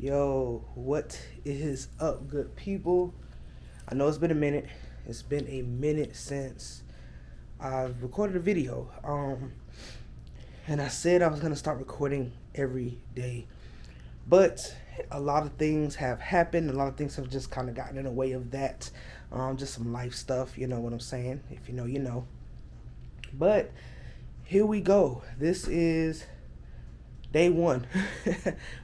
Yo, what is up, good people? I know it's been a minute. It's been a minute since I've recorded a video. And I said I was gonna start recording every day, but a lot of things have happened. A lot of things have just kind of gotten in the way of that. Just some life stuff. You know what I'm saying? If you know, you know. But here we go. This is day one.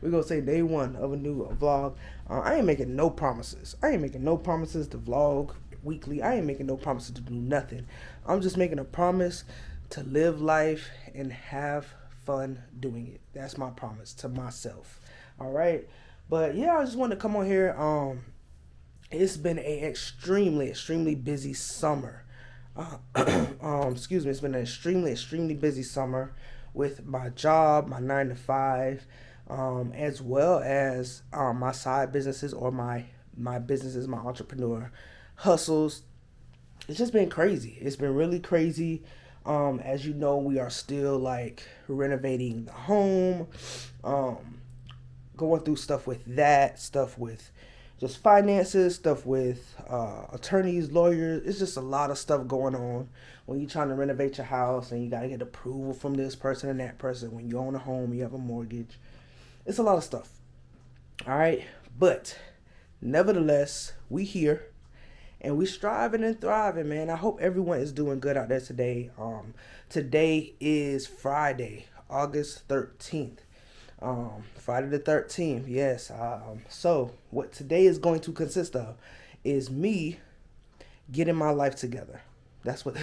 We're gonna say day one of a new vlog. I ain't making no promises. I ain't making no promises to vlog weekly. I ain't making no promises to do nothing. I'm just making a promise to live life and have fun doing it. That's my promise to myself. All right. But yeah, I just wanted to come on here. It's been a extremely busy summer. Excuse me. It's been an extremely busy summer with my job, my 9 to 5, as well as my side businesses or my businesses, my entrepreneur hustles. It's just been crazy. It's been really crazy. As you know, we are still like renovating the home, going through stuff with that, stuff with just finances, stuff with attorneys, lawyers. It's just a lot of stuff going on when you're trying to renovate your house and you got to get approval from this person and that person. When you own a home, you have a mortgage. It's a lot of stuff. All right. But nevertheless, we here and we striving and thriving, man. I hope everyone is doing good out there today. Today is Friday, August 13th. Friday the 13th, yes. So what today is going to consist of is me getting my life together. That's what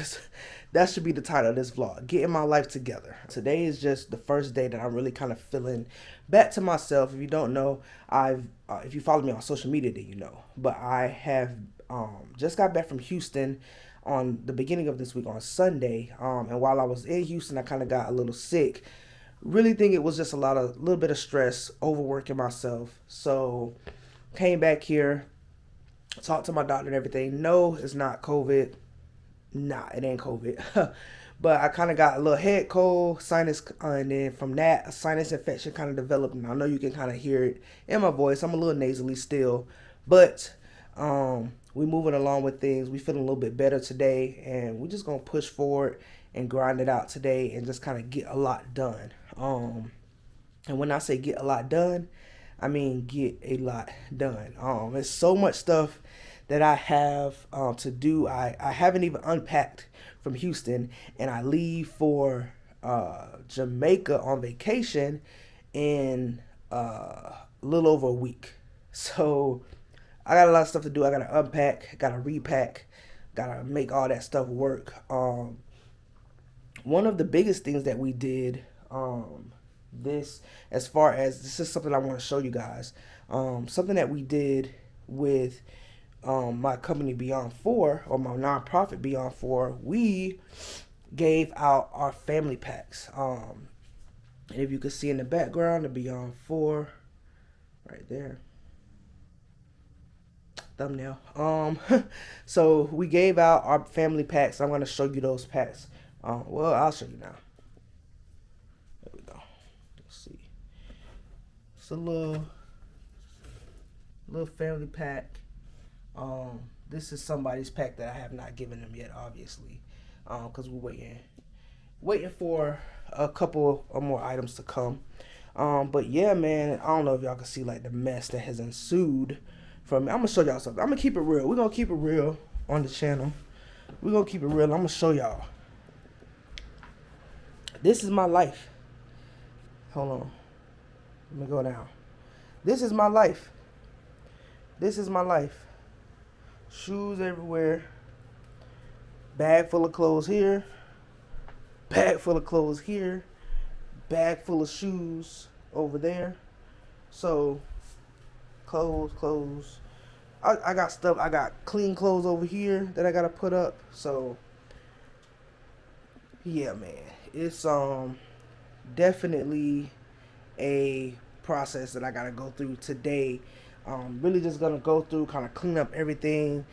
that should be the title of this vlog, getting my life together. Today is just the first day that I'm really kind of feeling back to myself. If you don't know, if you follow me on social media, then you know. But I have just got back from Houston on the beginning of this week on Sunday. And while I was in Houston, I kind of got a little sick. Really think it was just a little bit of stress, overworking myself. So came back here, talked to my doctor and everything. No, it's not COVID. Nah, it ain't COVID. But I kind of got a little head cold, sinus, and then from that, a sinus infection kind of developed. And I know you can kind of hear it in my voice. I'm a little nasally still, but we moving along with things. We feeling a little bit better today, and we're just gonna push forward and grind it out today and just kind of get a lot done. And when I say get a lot done, I mean get a lot done. There's so much stuff that I have to do. I haven't even unpacked from Houston, and I leave for Jamaica on vacation in a little over a week. So I got a lot of stuff to do. I gotta unpack, gotta repack, gotta make all that stuff work. One of the biggest things that we did, this is something I want to show you guys. Something that we did with my company BeyondFour, or my nonprofit BeyondFour, we gave out our family packs. And if you can see in the background, the BeyondFour, right there. Thumbnail. So we gave out our family packs. I'm gonna show you those packs. Well, I'll show you now. There we go. Let's see. It's a little family pack. This is somebody's pack that I have not given them yet, obviously, because we're waiting for a couple of more items to come. But yeah, man, I don't know if y'all can see like the mess that has ensued from me. I'm gonna show y'all something. I'm gonna keep it real. We're gonna keep it real on the channel. We're gonna keep it real. I'm gonna show y'all. This is my life. Hold on. Let me go down. This is my life. This is my life. Shoes everywhere. Bag full of clothes here. Bag full of clothes here. Bag full of shoes over there. So, clothes. I got stuff. I got clean clothes over here that I gotta put up. So, yeah, man. It's definitely a process that I gotta go through today. Really just gonna go through, kind of clean up everything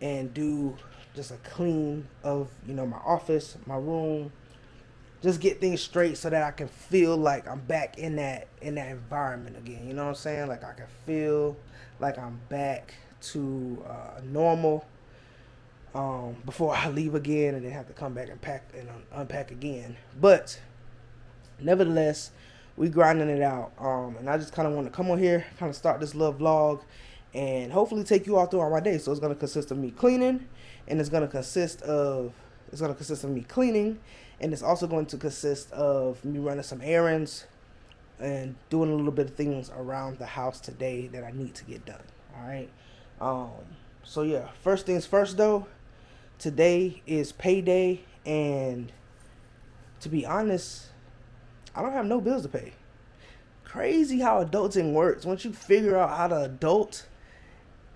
and do just a clean of, my office, my room, just get things straight so that I can feel like I'm back in that environment again. You know what I'm saying? Like I can feel like I'm back to normal before I leave again and then have to come back and pack and unpack again. But nevertheless, we grinding it out. And I just kind of want to come on here, kind of start this little vlog, and hopefully take you all throughout my day. So it's gonna consist of me cleaning, and it's gonna consist of me cleaning, and it's also going to consist of me running some errands and doing a little bit of things around the house today that I need to get done. All right. So yeah, first things first though. Today is payday, and to be honest, I don't have no bills to pay. Crazy how adulting works. Once you figure out how to adult,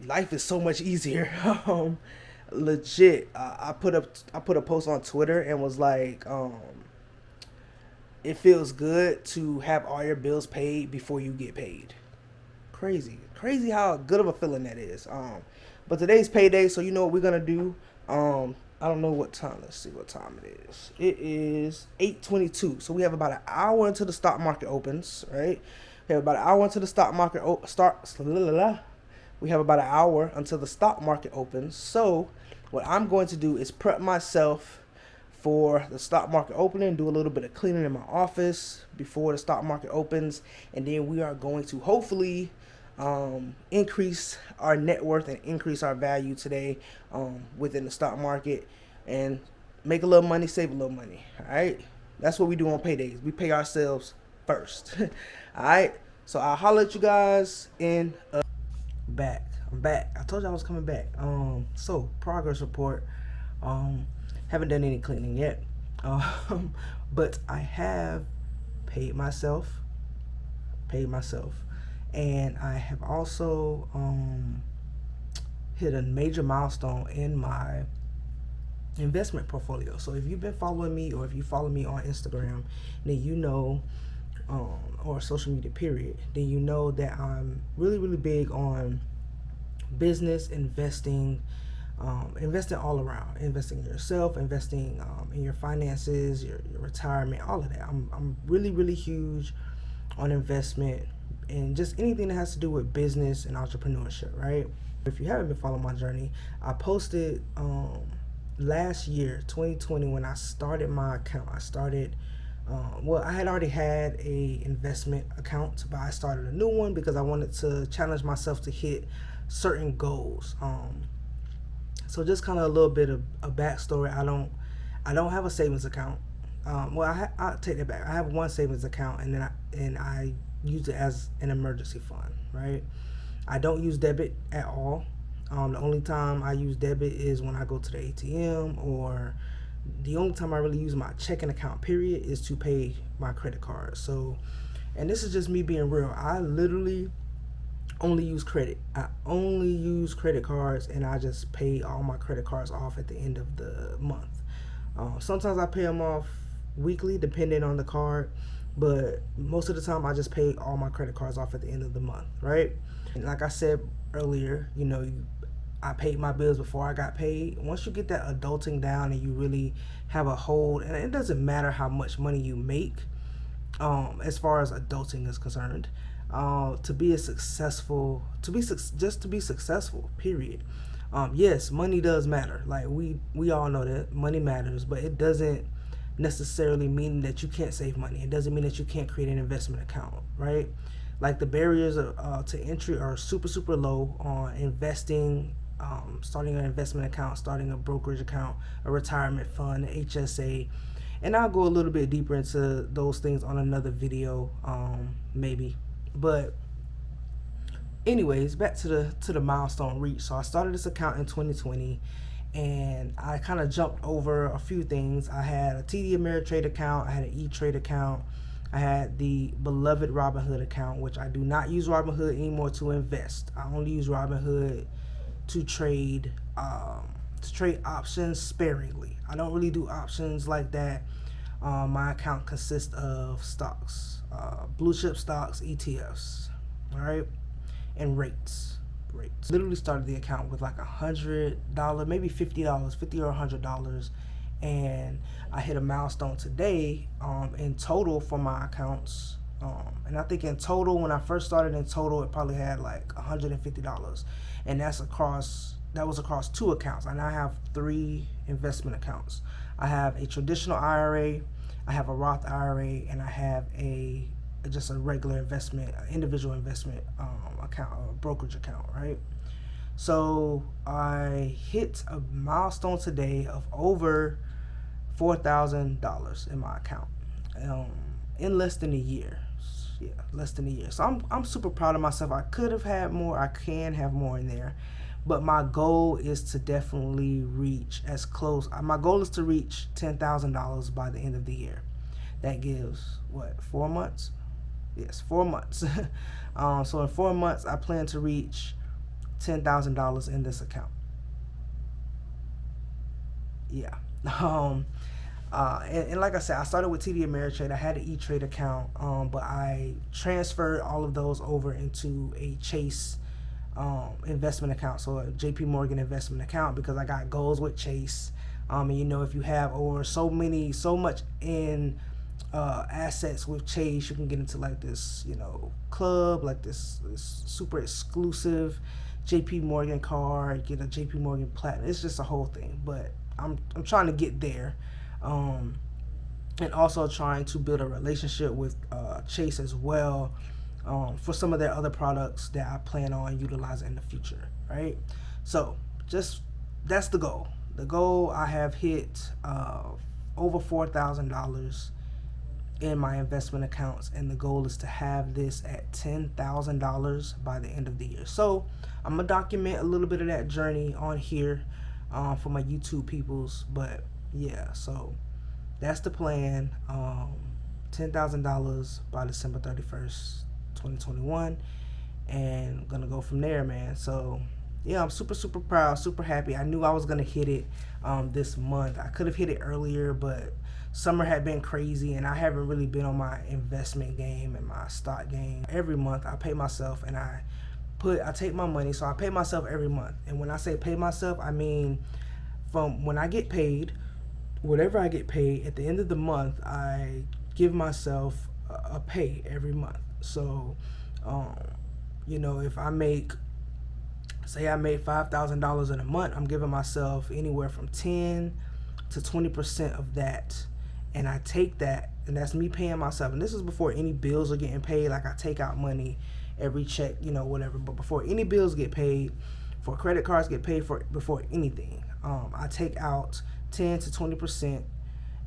life is so much easier. Legit. I put a post on Twitter and was like, it feels good to have all your bills paid before you get paid. Crazy how good of a feeling that is. But today's payday, so you know what we're gonna do. I don't know what time. Let's see what time it is. It is 8:22. So we have about an hour until the stock market opens, right? We have about an hour until the stock market starts. We have about an hour until the stock market opens. So what I'm going to do is prep myself for the stock market opening, do a little bit of cleaning in my office before the stock market opens, and then we are going to hopefully increase our net worth and increase our value today within the stock market, and make a little money, save a little money. All right, that's what we do on paydays. We pay ourselves first. All right, so I'll holler at you guys in back. I'm back. I told you I was coming back. So progress report. Haven't done any cleaning yet, but I have paid myself, and I have also hit a major milestone in my investment portfolio. So if you've been following me, or if you follow me on Instagram, then you know, or social media period, then you know that I'm really big on business investing, investing all around, investing in yourself, investing in your finances, your retirement, all of that. I'm really huge on investment and just anything that has to do with business and entrepreneurship, right? If you haven't been following my journey, I posted last year, 2020, when I started my account. I had already had a investment account, but I started a new one because I wanted to challenge myself to hit certain goals. So just kind of a little bit of a backstory. I don't have a savings account. I'll take that back. I have one savings account, and I use it as an emergency fund, right? I don't use debit at all. The only time I use debit is when I go to the ATM, or the only time I really use my checking account period is to pay my credit card. So, and this is just me being real. I literally only use credit. I only use credit cards, and I just pay all my credit cards off at the end of the month. Sometimes I pay them off weekly depending on the card, but most of the time I just pay all my credit cards off at the end of the month, right? And like I said earlier, I paid my bills before I got paid. Once you get that adulting down and you really have a hold, and it doesn't matter how much money you make, as far as adulting is concerned, to be successful, period. Yes, money does matter. Like we all know that money matters, but it doesn't necessarily mean that you can't save money. It doesn't mean that you can't create an investment account, right? Like the barriers to entry are super low on investing, starting an investment account, starting a brokerage account, a retirement fund, an HSA. And I'll go a little bit deeper into those things on another video, maybe. But anyways, back to the milestone reach. So I started this account in 2020, and I kind of jumped over a few things. I had a TD Ameritrade account, I had an E-Trade account, I had the beloved Robinhood account, which I do not use Robinhood anymore to invest. I only use Robinhood to trade options sparingly. I don't really do options like that. My account consists of stocks, blue chip stocks, ETFs, all right, and rates. Literally started the account with like $100, maybe $50 or $100, and I hit a milestone today in total for my accounts. And I think in total, when I first started, in total it probably had like $150, and that was across two accounts. And I have three investment accounts. I have a traditional IRA, I have a Roth IRA, and I have just a regular investment, individual investment account, a brokerage account, right? So I hit a milestone today of over $4,000 in my account in less than a year. Yeah, less than a year. So I'm super proud of myself. I could have had more. I can have more in there, but my goal is to definitely reach as close. My goal is to reach $10,000 by the end of the year. That gives what, 4 months? Yes, 4 months. So in 4 months, I plan to reach $10,000 in this account. Yeah. And like I said, I started with TD Ameritrade. I had an E-Trade account, but I transferred all of those over into a Chase investment account, so a JP Morgan investment account, because I got goals with Chase. And if you have over so much in assets with Chase, you can get into like this, club, like this super exclusive JP Morgan card, get a JP Morgan Platinum. It's just a whole thing, but I'm trying to get there. And also trying to build a relationship with Chase as well, for some of their other products that I plan on utilizing in the future, right? So that's the goal. The goal, I have hit over $4,000 in my investment accounts, and the goal is to have this at $10,000 by the end of the year. So I'm gonna document a little bit of that journey on here for my YouTube peoples, but yeah, so that's the plan. $10,000 by December 31st, 2021, and gonna go from there, man. So yeah, I'm super proud, super happy. I knew I was gonna hit it this month. I could have hit it earlier, but summer had been crazy, and I haven't really been on my investment game and my stock game. Every month I pay myself, and I take my money, so I pay myself every month. And when I say pay myself, I mean from when I get paid, whatever I get paid, at the end of the month, I give myself a pay every month. So, if I make $5,000 in a month, I'm giving myself anywhere from 10 to 20% of that. And I take that, and that's me paying myself. And this is before any bills are getting paid. Like, I take out money every check, whatever. But before any bills get paid, before credit cards get paid for, before anything, I take out 10 to 20%,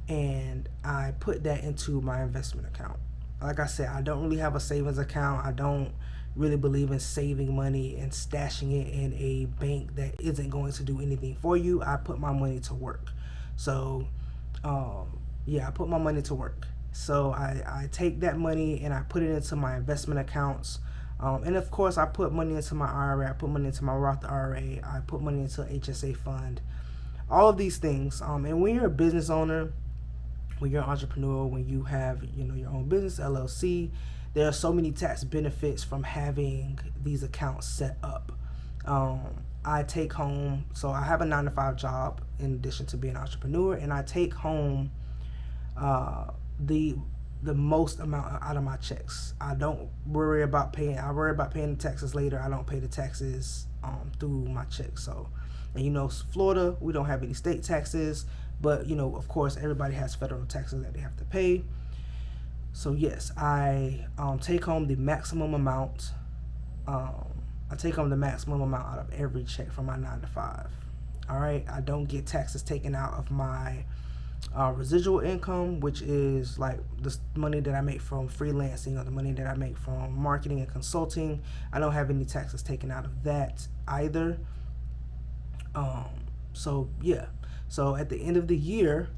and I put that into my investment account. Like I said, I don't really have a savings account. I don't really believe in saving money and stashing it in a bank that isn't going to do anything for you. I put my money to work. So I put my money to work. So I take that money and I put it into my investment accounts. And of course, I put money into my IRA, I put money into my Roth IRA, I put money into an HSA fund, all of these things. And when you're a business owner, when you're an entrepreneur, when you have your own business, LLC, there are so many tax benefits from having these accounts set up. I take home, so I have a 9-to-5 job in addition to being an entrepreneur, and I take home the most amount out of my checks. I don't worry about paying. I worry about paying the taxes later. I don't pay the taxes through my checks. So, and Florida, we don't have any state taxes, but of course, everybody has federal taxes that they have to pay. So yes, I take home the maximum amount. I take home the maximum amount out of every check from my 9-to-5. All right, I don't get taxes taken out of my residual income, which is like the money that I make from freelancing, or the money that I make from marketing and consulting. I don't have any taxes taken out of that either. So yeah, so at the end of the year,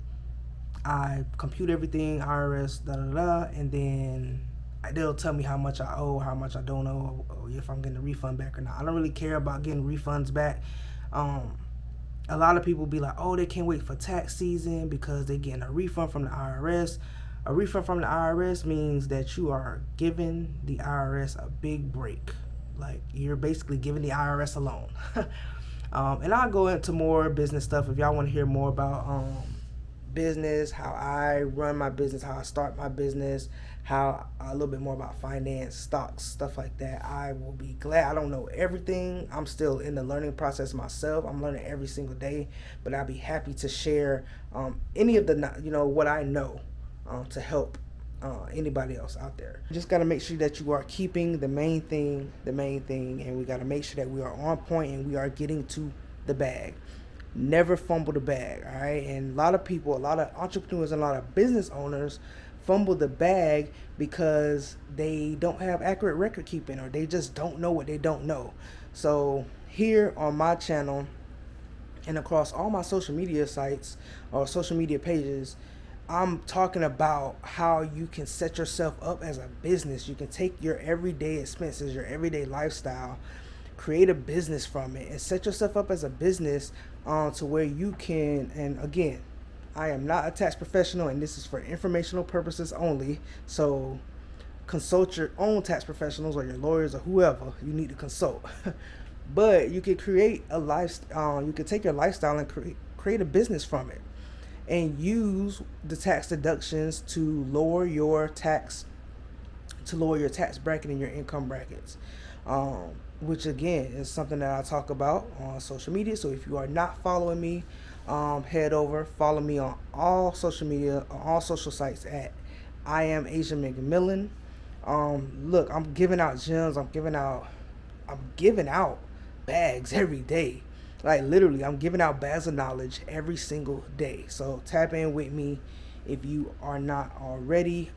I compute everything, IRS, and then they'll tell me how much I owe, how much I don't owe, or if I'm getting a refund back or not. I don't really care about getting refunds back. A lot of people be like, oh, they can't wait for tax season because they're getting a refund from the IRS. A refund from the IRS means that you are giving the IRS a big break. Like, you're basically giving the IRS a loan. And I'll go into more business stuff if y'all want to hear more about business, how I run my business, how I start my business, how a little bit more about finance, stocks, stuff like that, I will be glad. I don't know everything. I'm still in the learning process myself. I'm learning every single day, but I'll be happy to share any of the what I know to help anybody else out there. You just got to make sure that you are keeping the main thing, and we got to make sure that we are on point and we are getting to the bag. Never fumble the bag, all right? And a lot of people, a lot of entrepreneurs, and a lot of business owners fumble the bag because they don't have accurate record keeping, or they just don't know what they don't know. So here on my channel and across all my social media sites or social media pages, I'm talking about how you can set yourself up as a business. You can take your everyday expenses, your everyday lifestyle, create a business from it, and set yourself up as a business to where you can. And again, I am not a tax professional, and this is for informational purposes only. So consult your own tax professionals or your lawyers or whoever you need to consult. But you can create a lifestyle. You can take your lifestyle and create a business from it, and use the tax deductions to lower your tax bracket and your income brackets, which again is something that I talk about on social media. So if you are not following me, head over, follow me on all social media, on all social sites at I am Asian McMillan. Look, I'm giving out gems. I'm giving out bags every day. Like literally, I'm giving out bags of knowledge every single day. So tap in with me if you are not already.